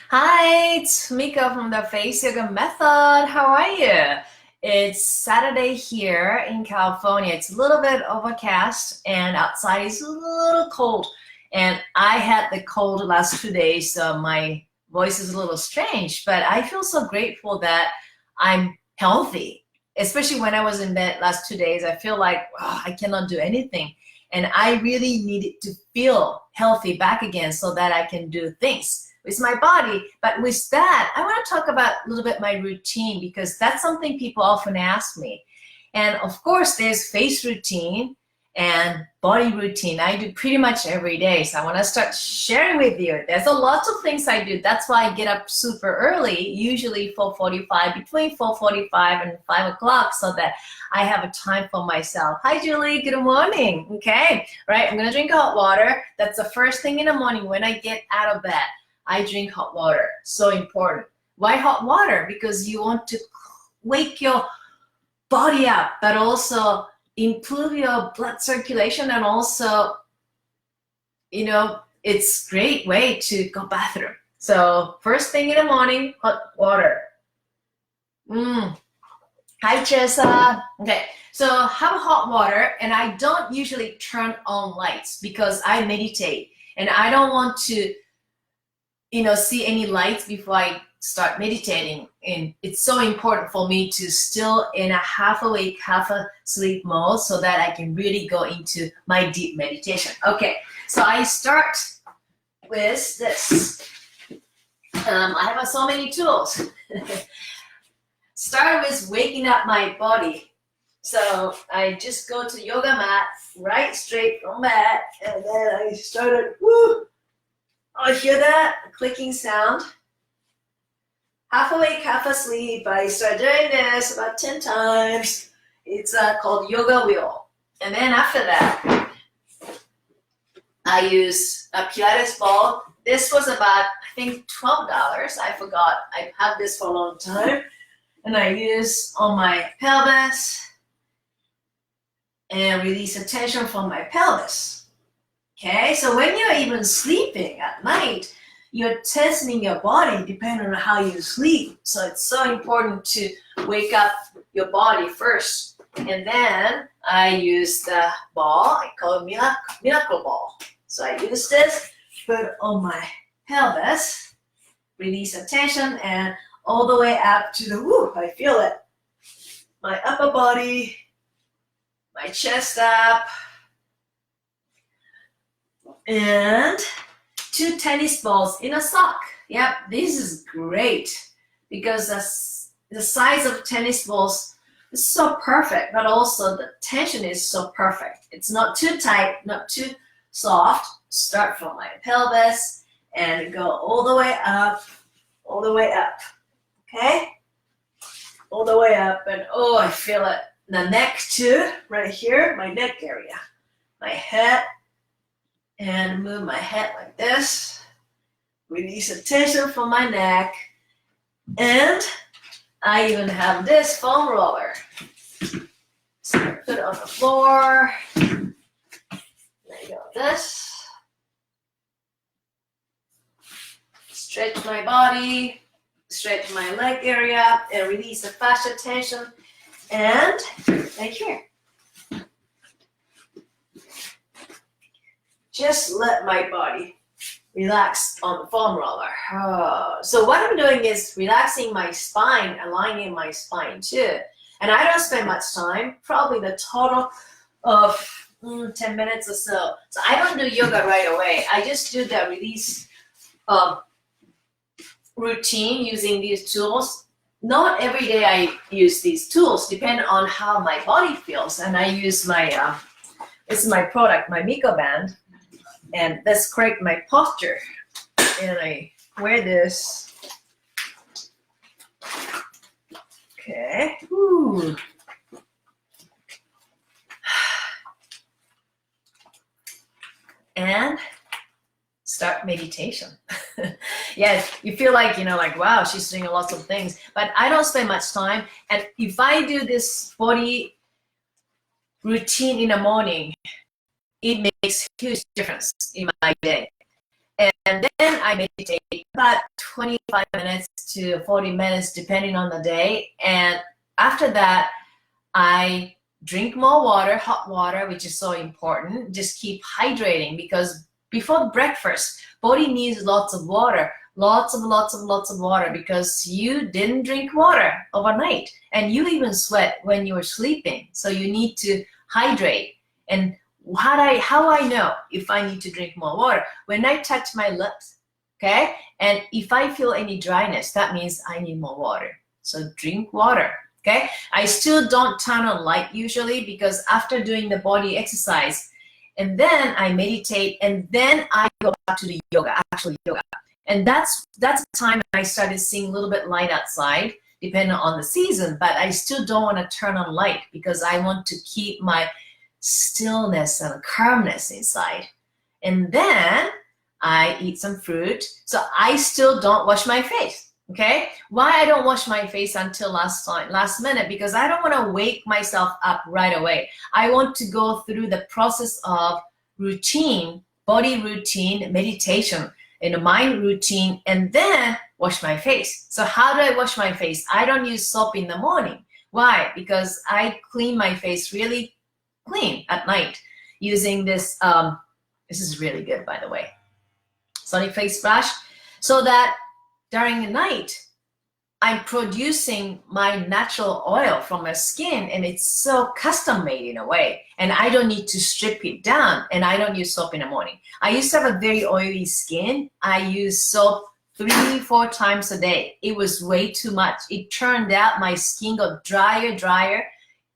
Hi, it's Fumiko from the Face Yoga Method. How are you? It's Saturday here in California. It's a little bit overcast and outside is a little cold. And I had the cold the last 2 days, so my voice is a little strange, but I feel so grateful that I'm healthy. Especially when I was in bed last 2 days, I feel like I cannot do anything. And I really needed to feel healthy back again so that I can do things with my body. But with that, I want to talk about a little bit my routine because that's something people often ask me. And of course, there's face routine and body routine. I do pretty much every day. So I want to start sharing with you. There's a lot of things I do. That's why I get up super early, usually 4:45, between 4:45 and 5 o'clock, so that I have a time for myself. Hi, Julie. Good morning. Okay. Right. I'm going to drink hot water. That's the first thing in the morning when I get out of bed. I drink hot water. So important. Why hot water? Because you want to wake your body up, but also improve your blood circulation, and also, it's a great way to go bathroom. So first thing in the morning, hot water. Hi, Jessa. Okay, so have hot water, and I don't usually turn on lights because I meditate, and I don't want to see any lights before I start meditating. And it's so important for me to still in a half awake, half asleep mode so that I can really go into my deep meditation. Okay, so I start with this. I have so many tools. Start with waking up my body. So I just go to yoga mat, right straight from mat, and then I started, I hear that clicking sound. Half awake, half asleep. I start doing this about 10 times. It's called yoga wheel. And then after that, I use a Pilates ball. This was about, I think, $12. I forgot. I've had this for a long time. And I use on my pelvis and release the tension from my pelvis. Okay, so when you're even sleeping at night, you're testing your body depending on how you sleep. So it's so important to wake up your body first. And then I use the ball, I call it miracle ball. So I use this, put it on my pelvis, release the tension, and all the way up to the, I feel it. My upper body, my chest up, and 2 tennis balls in a sock. Yep, this is great because the size of tennis balls is so perfect, but also the tension is so perfect. It's not too tight, not too soft. Start from my pelvis and go all the way up, okay? All the way up, and I feel it. The neck too, right here, my neck area, my head, and move my head like this. Release the tension from my neck. And I even have this foam roller. So I put it on the floor. There you go, this. Stretch my body, stretch my leg area, and release the fascia tension. And right here. Just let my body relax on the foam roller. So what I'm doing is relaxing my spine, aligning my spine too. And I don't spend much time, probably the total of 10 minutes or so. So I don't do yoga right away. I just do the release routine using these tools. Not every day I use these tools, depending on how my body feels. And I use my, this is my product, my Miko band. And that's correct my posture. And I wear this. Okay. Ooh. And start meditation. Yeah, you feel like, wow, she's doing lots of things. But I don't spend much time. And if I do this body routine in the morning, it makes huge difference in my day. And then I meditate about 25 minutes to 40 minutes, depending on the day. And after that, I drink more water, hot water, which is so important. Just keep hydrating, because before breakfast, body needs lots of water, lots of water, because you didn't drink water overnight, and you even sweat when you were sleeping. So you need to hydrate. And how I know if I need to drink more water? When I touch my lips, okay? And if I feel any dryness, that means I need more water. So drink water, okay? I still don't turn on light usually, because after doing the body exercise, and then I meditate, and then I go back to the yoga, actual yoga. And that's the time I started seeing a little bit light outside, depending on the season, but I still don't want to turn on light, because I want to keep my stillness and calmness inside. And then I eat some fruit. So I still don't wash my face, okay? Why I don't wash my face until last minute? Because I don't want to wake myself up right away. I want to go through the process of routine, body routine, meditation, in a mind routine, and then wash my face. So how do I wash my face? I don't use soap in the morning. Why? Because I clean my face really clean at night using this, this is really good, by the way, Sonic Face Brush, so that during the night, I'm producing my natural oil from my skin, and it's so custom made in a way, and I don't need to strip it down, and I don't use soap in the morning. I used to have a very oily skin. I use soap 3-4 times a day. It was way too much. It turned out my skin got drier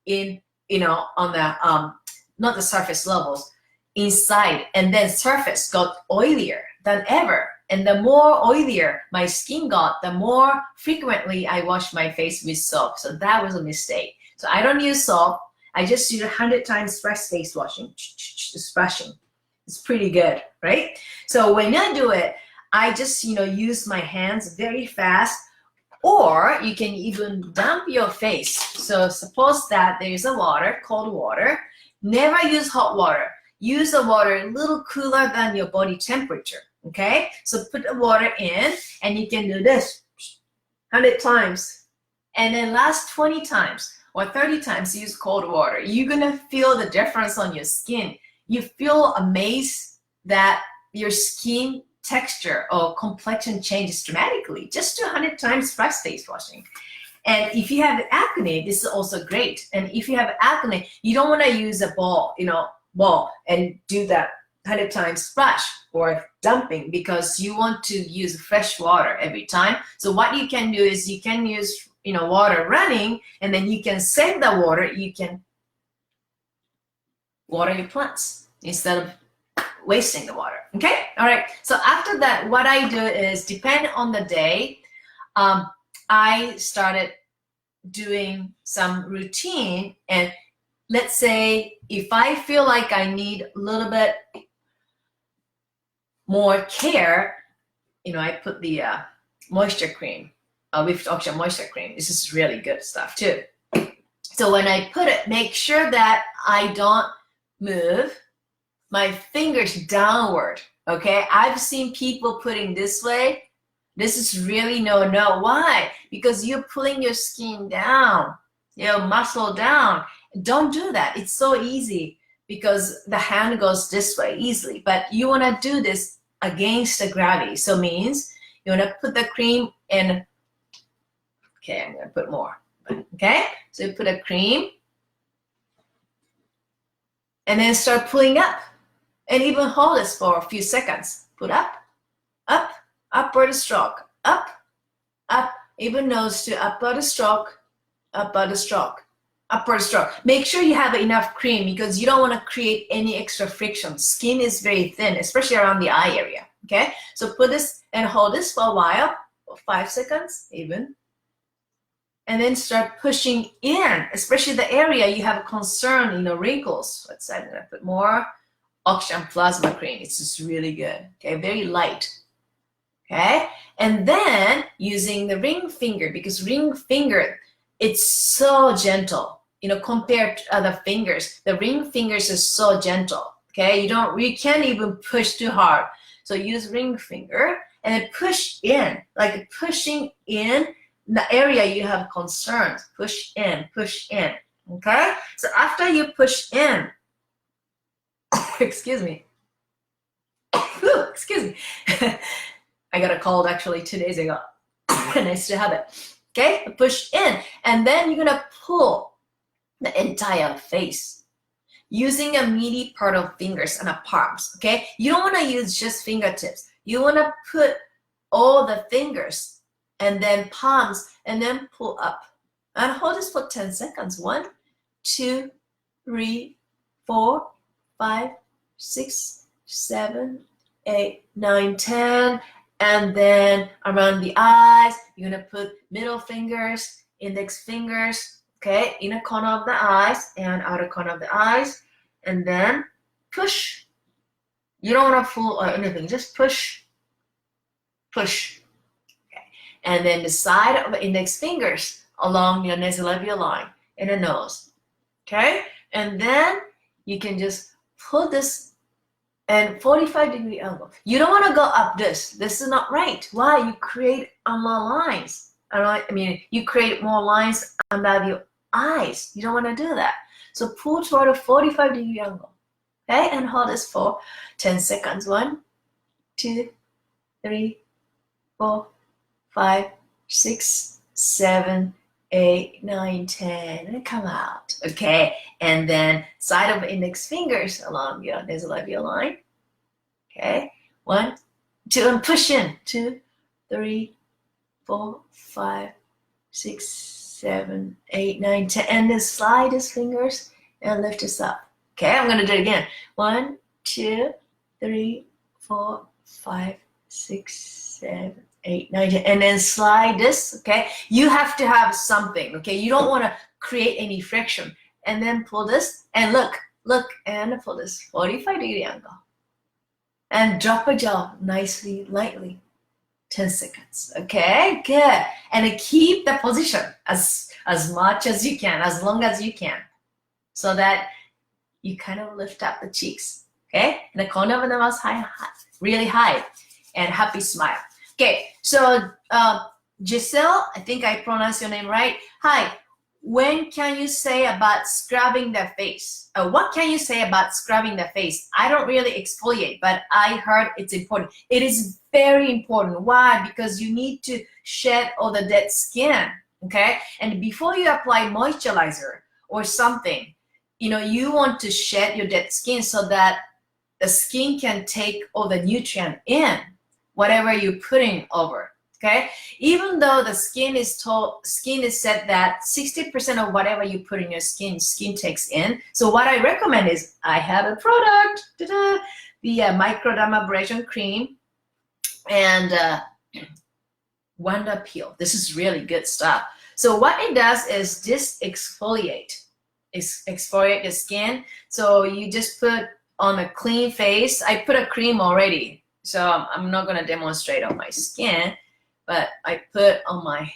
in, on the, not the surface levels, inside, and then surface got oilier than ever. And the more oilier my skin got, the more frequently I wash my face with soap. So that was a mistake. So I don't use soap. I just use 100 times fresh face washing, just brushing. It's pretty good, right? So when I do it, I just, use my hands very fast, or you can even dump your face. So suppose that there is a water, cold water. Never use hot water. Use the water a little cooler than your body temperature, okay? So put the water in, and you can do this 100 times. And then last 20 times or 30 times use cold water. You're gonna feel the difference on your skin. You feel amazed that your skin texture or complexion changes dramatically. Just do 100 times fresh face washing. And if you have acne, this is also great. And if you have acne, you don't want to use a ball, and do that 100 times splash or dumping, because you want to use fresh water every time. So what you can do is you can use, water running, and then you can save the water. You can water your plants instead of wasting the water. Okay? All right. So after that, what I do is, depend on the day, I started doing some routine. And let's say if I feel like I need a little bit more care, I put the moisture cream, with oxygen moisture cream. This is really good stuff too. So when I put it, make sure that I don't move my fingers downward, okay? I've seen people putting this way. This is really no. Why? Because you're pulling your skin down, your muscle down. Don't do that. It's so easy, because the hand goes this way easily. But you want to do this against the gravity. So means you want to put the cream in. Okay, I'm going to put more. Okay, so you put a cream, and then start pulling up, and even hold this for a few seconds. Put up, up, upward stroke, up, up, even nose to upward stroke, upward stroke, upward stroke. Make sure you have enough cream, because you don't want to create any extra friction. Skin is very thin, especially around the eye area, okay? So put this and hold this for a while, for 5 seconds even, and then start pushing in, especially the area you have a concern, wrinkles. Let's say I'm gonna put more oxygen plasma cream. It's just really good, okay? Very light. Okay, and then using the ring finger, because ring finger, it's so gentle, compared to other fingers. The ring fingers is so gentle. Okay, you can't even push too hard. So use ring finger and then push in, like pushing in the area you have concerns. Push in, okay? So after you push in, excuse me. Excuse me. I got a cold actually 2 days ago. And I still have it. Okay, push in. And then you're gonna pull the entire face using a meaty part of fingers and the palms. Okay, you don't wanna use just fingertips. You wanna put all the fingers and then palms and then pull up. And hold this for 10 seconds. 1, 2, 3, 4, 5, 6, 7, 8, 9, 10. And then around the eyes, you're gonna put middle fingers, index fingers, okay, inner corner of the eyes and outer corner of the eyes. And then push. You don't wanna pull or anything, just push, push. Okay. And then the side of the index fingers along your nasolabial line in the nose. Okay? And then you can just pull this and 45-degree angle. You don't want to go up this. This is not right. Why? You create more lines. I mean, you create more lines under your eyes. You don't want to do that. So pull toward a 45-degree angle. Okay? And hold this for 10 seconds. 1, 2, 3, 4, 5, 6, 7, 8, 9, 10, and come out. Okay, and then side of the index fingers along your nasolabial line. Okay, 1, 2, and push in. 2, 3, 4, 5, 6, 7, 8, 9, 10, and then slide these fingers and lift this up. Okay, I'm gonna do it again. 1, 2, 3, 4, 5, 6, 7, 8, 9, 10, and then slide this. Okay, you have to have something. Okay, you don't want to create any friction. And then pull this and look, and pull this 45-degree angle, and drop a jaw nicely, lightly. 10 seconds. Okay, good. And keep the position as much as you can, as long as you can, so that you kind of lift up the cheeks. Okay, and the corner of the mouth high, really high, and happy smile. Okay, so Giselle, I think I pronounced your name right. Hi, when can you say about scrubbing the face? What can you say about scrubbing the face? I don't really exfoliate, but I heard it's important. It is very important. Why? Because you need to shed all the dead skin, okay? And before you apply moisturizer or something, you want to shed your dead skin so that the skin can take all the nutrient in, whatever you're putting over, okay? Even though the skin is said that 60% of whatever you put in your skin takes in. So what I recommend is, I have a product, the microdermabrasion cream and Wonder Peel. This is really good stuff. So what it does is just exfoliate the skin. So you just put on a clean face. I put a cream already, so I'm not gonna demonstrate on my skin, but I put on my,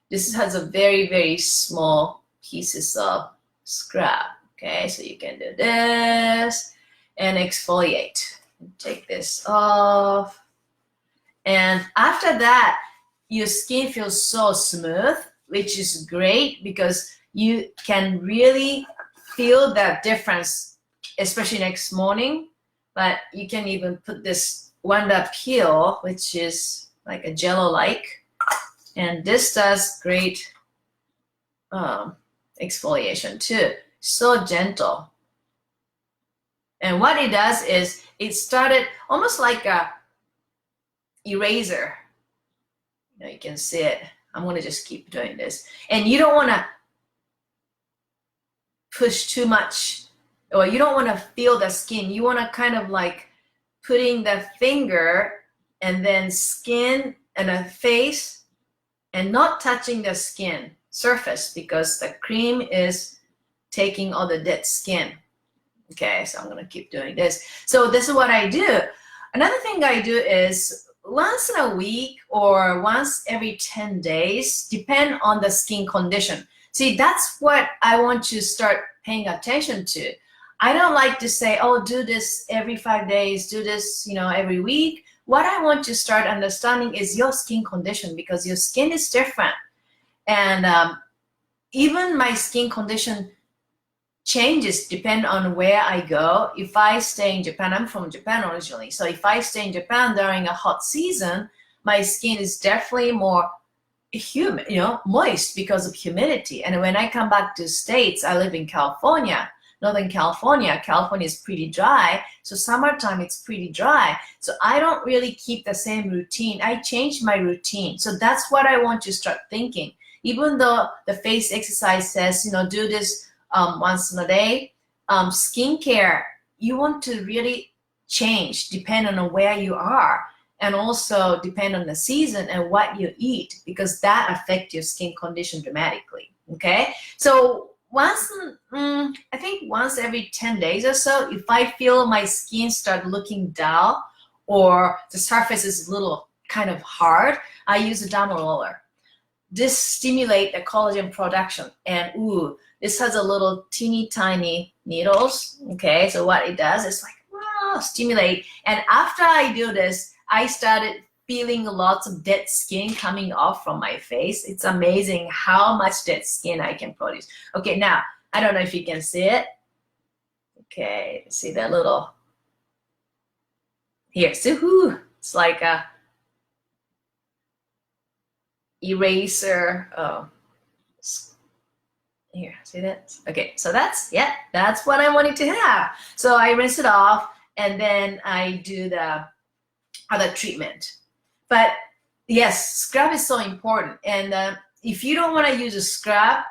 this has a very, very small pieces of scrub. Okay, so you can do this and exfoliate. Take this off. And after that, your skin feels so smooth, which is great because you can really feel that difference, especially next morning. But you can even put this Wonder Peel, which is like a jello-like, and this does great exfoliation too. So gentle. And what it does is, it started almost like a eraser. You can see it. I'm gonna just keep doing this. And you don't wanna push too much, or you don't wanna feel the skin. You wanna kind of like putting the finger and then skin and a face and not touching the skin surface, because the cream is taking all the dead skin. Okay, so I'm gonna keep doing this. So this is what I do. Another thing I do is once in a week or once every 10 days, depend on the skin condition. See, that's what I want to start paying attention to. I don't like to say, oh, do this every 5 days, do this, every week. what I want to start understanding is your skin condition, because your skin is different. And even my skin condition changes depend on where I go. If I stay in Japan, I'm from Japan originally, so if I stay in Japan during a hot season, my skin is definitely more humid, moist because of humidity. And when I come back to States, I live in California, Northern California. California is pretty dry, so summertime it's pretty dry. So I don't really keep the same routine. I change my routine. So that's what I want to start thinking. Even though the face exercise says, do this once in a day, skincare, you want to really change depending on where you are, and also depend on the season and what you eat, because that affects your skin condition dramatically. Okay, so I think once every 10 days or so, if I feel my skin start looking dull or the surface is a little kind of hard, I use a dermal roller. This stimulates the collagen production, and this has a little teeny tiny needles. Okay, so what it does is stimulate, and after I do this, I started feeling lots of dead skin coming off from my face. It's amazing how much dead skin I can produce. Okay, now, I don't know if you can see it. Okay, see that little, here, so it's like a eraser. Oh, here, see that? Okay, so that's what I wanted to have. So I rinse it off, and then I do the other treatment. But yes, scrub is so important. And if you don't want to use a scrub,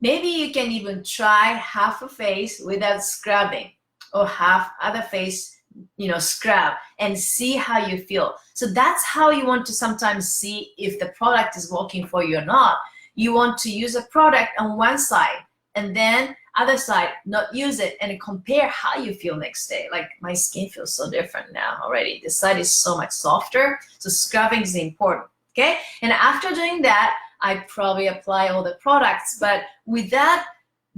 maybe you can even try half a face without scrubbing, or half other face, scrub, and see how you feel. So that's how you want to sometimes see if the product is working for you or not. You want to use a product on one side, and then other side not use it, and compare how you feel next day. Like, my skin feels so different now already. This side is so much softer, so scrubbing is important. Okay, and after doing that, I probably apply all the products, but without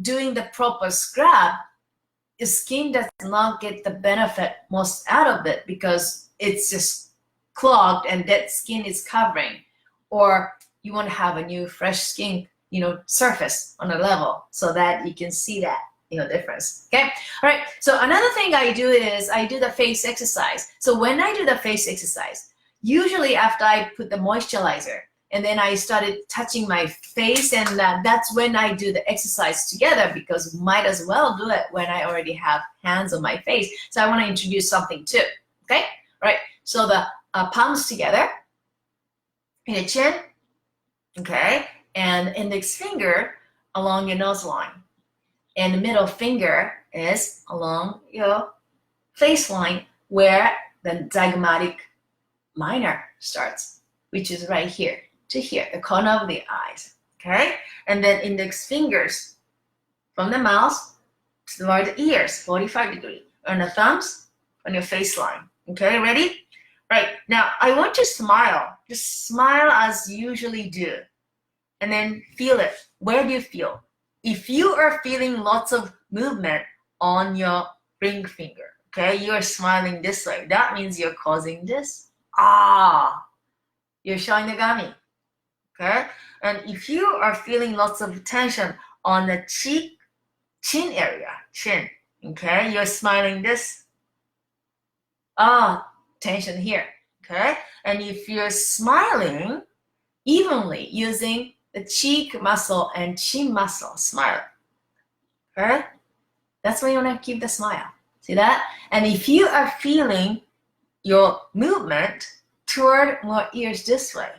doing the proper scrub, your skin does not get the benefit most out of it, because it's just clogged and dead skin is covering. Or you want to have a new fresh skin surface on a level, so that you can see that difference. Okay, all right, so another thing I do is I do the face exercise. So when I do the face exercise, usually after I put the moisturizer, and then I started touching my face, and that's when I do the exercise together, because might as well do it when I already have hands on my face. So I want to introduce something too. Okay, all right, so the palms together in the chin, okay, and index finger along your nose line, and the middle finger is along your face line, where the zygomatic minor starts, which is right here to here, the corner of the eyes. Okay, and then index fingers from the mouth toward the ears, 45 degrees, and the thumbs on your face line. Okay, ready? Right, now I want you to smile. Just smile as you usually do, and then feel it. Where do you feel? If you are feeling lots of movement on your ring finger, okay, you are smiling this way, that means you're causing this. You're showing the gummy. Okay, and if you are feeling lots of tension on the chin area, okay, you're smiling this. Tension here. Okay, and if you're smiling evenly using the cheek muscle and chin muscle, smile. Okay, that's why you want to keep the smile. See that? And if you are feeling your movement toward more ears this way,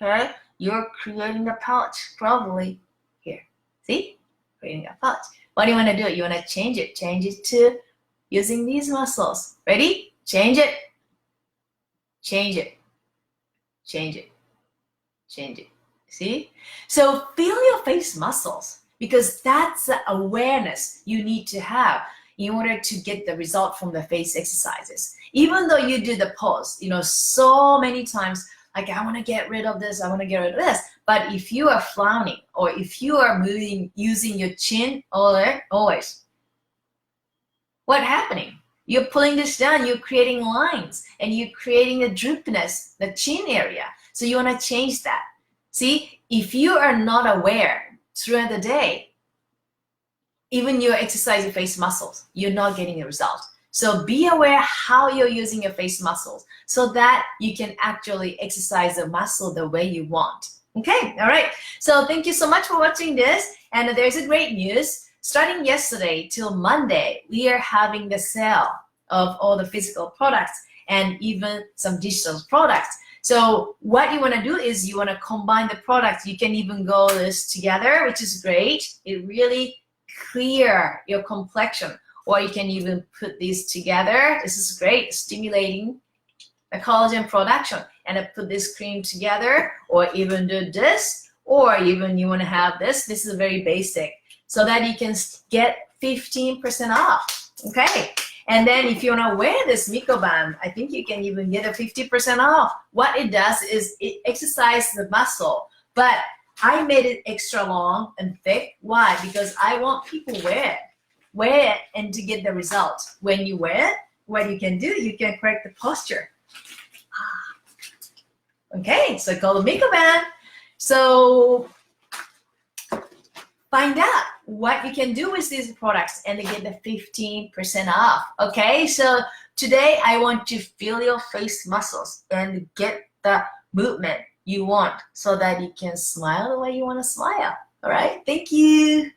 okay, you're creating a pouch, probably here. See? Creating a pouch. What do you want to do? You want to change it. Change it to using these muscles. Ready? Change it. Change it. Change it. Change it. See? So feel your face muscles, because that's the awareness you need to have in order to get the result from the face exercises. Even though you do the pose, so many times, like, I want to get rid of this, I want to get rid of this. But if you are frowning, or if you are moving using your chin always, what's happening? You're pulling this down, you're creating lines, and you're creating a droopiness, the chin area. So you want to change that. See, if you are not aware throughout the day, even you exercise your face muscles, you're not getting a result. So be aware how you're using your face muscles so that you can actually exercise the muscle the way you want. Okay, all right. So thank you so much for watching this. And there's a great news. Starting yesterday till Monday, we are having the sale of all the physical products and even some digital products. So what you want to do is you want to combine the products. You can even go this together, which is great. It really clear your complexion. Or you can even put these together. This is great, stimulating the collagen production. And I put this cream together, or even do this, or even you want to have this. This is very basic, so that you can get 15% off. Okay. And then if you want to wear this Miko band, I think you can even get a 50% off. What it does is it exercises the muscle, but I made it extra long and thick. Why? Because I want people to wear it and to get the result. When you wear it, what you can do, you can correct the posture. Okay, so called the Miko band. So find out what you can do with these products and get the 15% off. Okay, so today I want to feel your face muscles and get the movement you want so that you can smile the way you want to smile. All right, thank you.